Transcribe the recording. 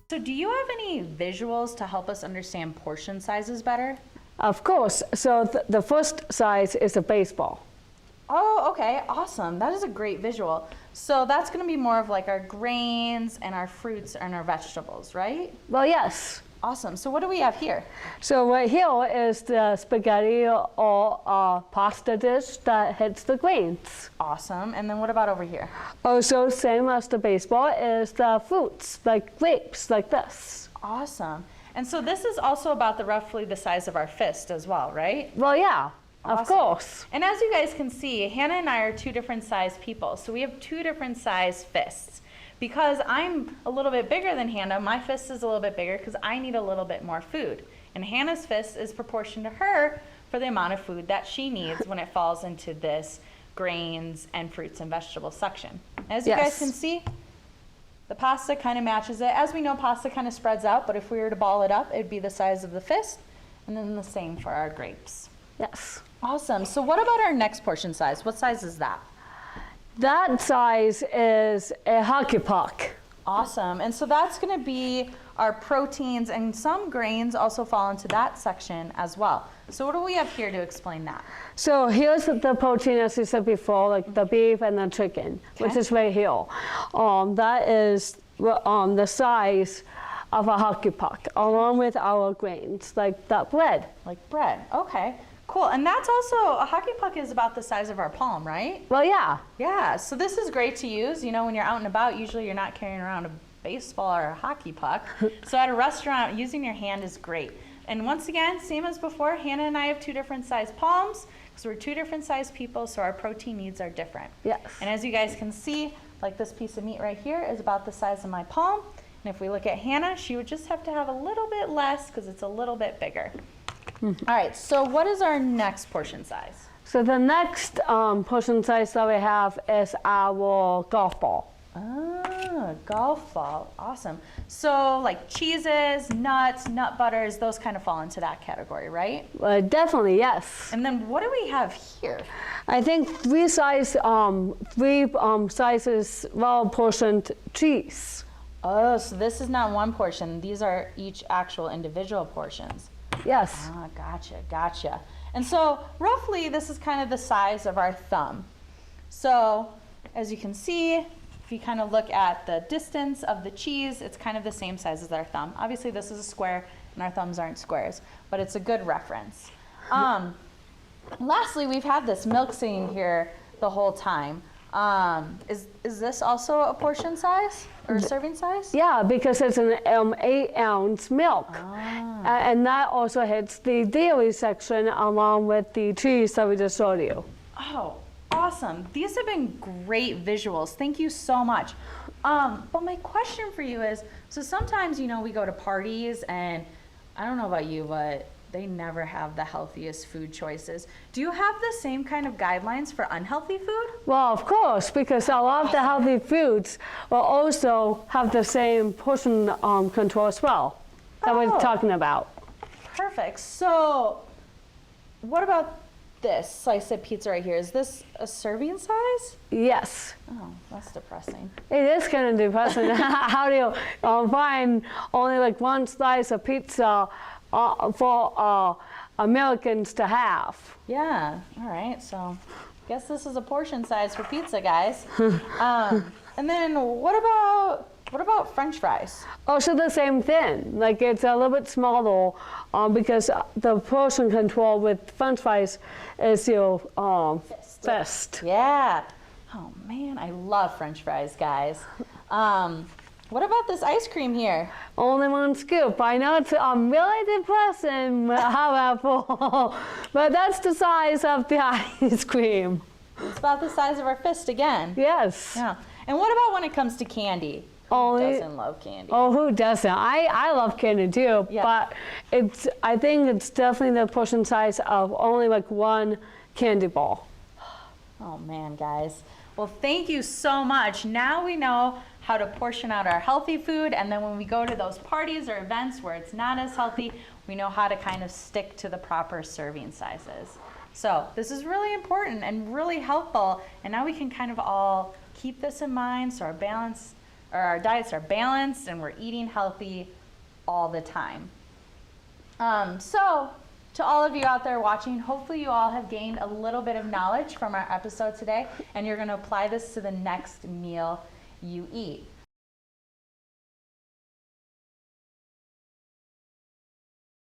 So do you have any visuals to help us understand portion sizes better? Of course. So the first size is a baseball. Oh, okay, awesome. That is a great visual. So that's going to be more of like our grains and our fruits and our vegetables, right? Well, yes. Awesome. So what do we have here? So right here is the spaghetti or pasta dish that hits the grains. Awesome. And then what about over here? Also, same as the baseball is the fruits, like grapes, like this. Awesome. And so this is also about roughly the size of our fist as well, right? Well, yeah, awesome. Of course. And as you guys can see, Hannah and I are two different size people. So we have two different size fists. Because I'm a little bit bigger than Hannah, my fist is a little bit bigger because I need a little bit more food. And Hannah's fist is proportioned to her for the amount of food that she needs when it falls into this grains and fruits and vegetables section. As you guys can see, the pasta kind of matches it. As we know, pasta kind of spreads out, but if we were to ball it up, it'd be the size of the fist, and then the same for our grapes. Yes. Awesome. So what about our next portion size? What size is that? That size is a hockey puck. Awesome. And so that's going to be our proteins, and some grains also fall into that section as well. So what do we have here to explain that? So here's the protein, as you said before, like the beef and the chicken, which is right here. That is the size of a hockey puck, along with our grains, like that bread. Like bread. Okay. Cool. And that's also, a hockey puck is about the size of our palm, right? Well, yeah. Yeah. So this is great to use. You know, when you're out and about, usually you're not carrying around a baseball or a hockey puck. So at a restaurant, using your hand is great. And once again, same as before, Hannah and I have two different size palms because we're two different size people, so our protein needs are different. Yes. And as you guys can see, like this piece of meat right here is about the size of my palm. And if we look at Hannah, she would just have to have a little bit less because it's a little bit bigger. All right, so what is our next portion size? So the next portion size that we have is our golf ball. Ah, golf ball, awesome. So like cheeses, nuts, nut butters, those kind of fall into that category, right? Definitely, yes. And then what do we have here? I think three sizes well portioned cheese. Oh, so this is not one portion. These are each actual individual portions. Yes. Ah, gotcha. And so roughly this is kind of the size of our thumb. So as you can see, if you kind of look at the distance of the cheese, it's kind of the same size as our thumb. Obviously this is a square and our thumbs aren't squares, but it's a good reference. Lastly, we've had this milk sitting here the whole time. Is this also a portion size or a serving size? Yeah, because it's an 8-ounce milk. And that also hits the dairy section along with the cheese that we just showed you. Oh, awesome. These have been great visuals. Thank you so much. But my question for you is, so sometimes, you know, we go to parties and I don't know about you, but they never have the healthiest food choices. Do you have the same kind of guidelines for unhealthy food? Well, of course, because a lot of the healthy foods will also have the same portion control as well that we're talking about. Perfect. So what about this slice of pizza right here? Is this a serving size? Yes. Oh, that's depressing. It is kind of depressing. How do you find only like one slice of pizza for Americans to have? Yeah, all right, so I guess this is a portion size for pizza, guys. And then what about French fries? Also the same thing, like it's a little bit smaller because the portion control with French fries is your fist. Yeah. Oh man, I love French fries, guys. What about this ice cream here? Only one scoop. I know it's really depressing, however, but that's the size of the ice cream. It's about the size of our fist again. Yes. Yeah. And what about when it comes to candy? Who doesn't love candy? Oh, who doesn't? I love candy too, but I think it's definitely the portion size of only like one candy ball. Oh man, guys. Well, thank you so much. Now we know how to portion out our healthy food, and then when we go to those parties or events where it's not as healthy, we know how to kind of stick to the proper serving sizes. So this is really important and really helpful, and now we can kind of all keep this in mind so our balance or our diets are balanced and we're eating healthy all the time. So to all of you out there watching, hopefully you all have gained a little bit of knowledge from our episode today, and you're going to apply this to the next meal you eat.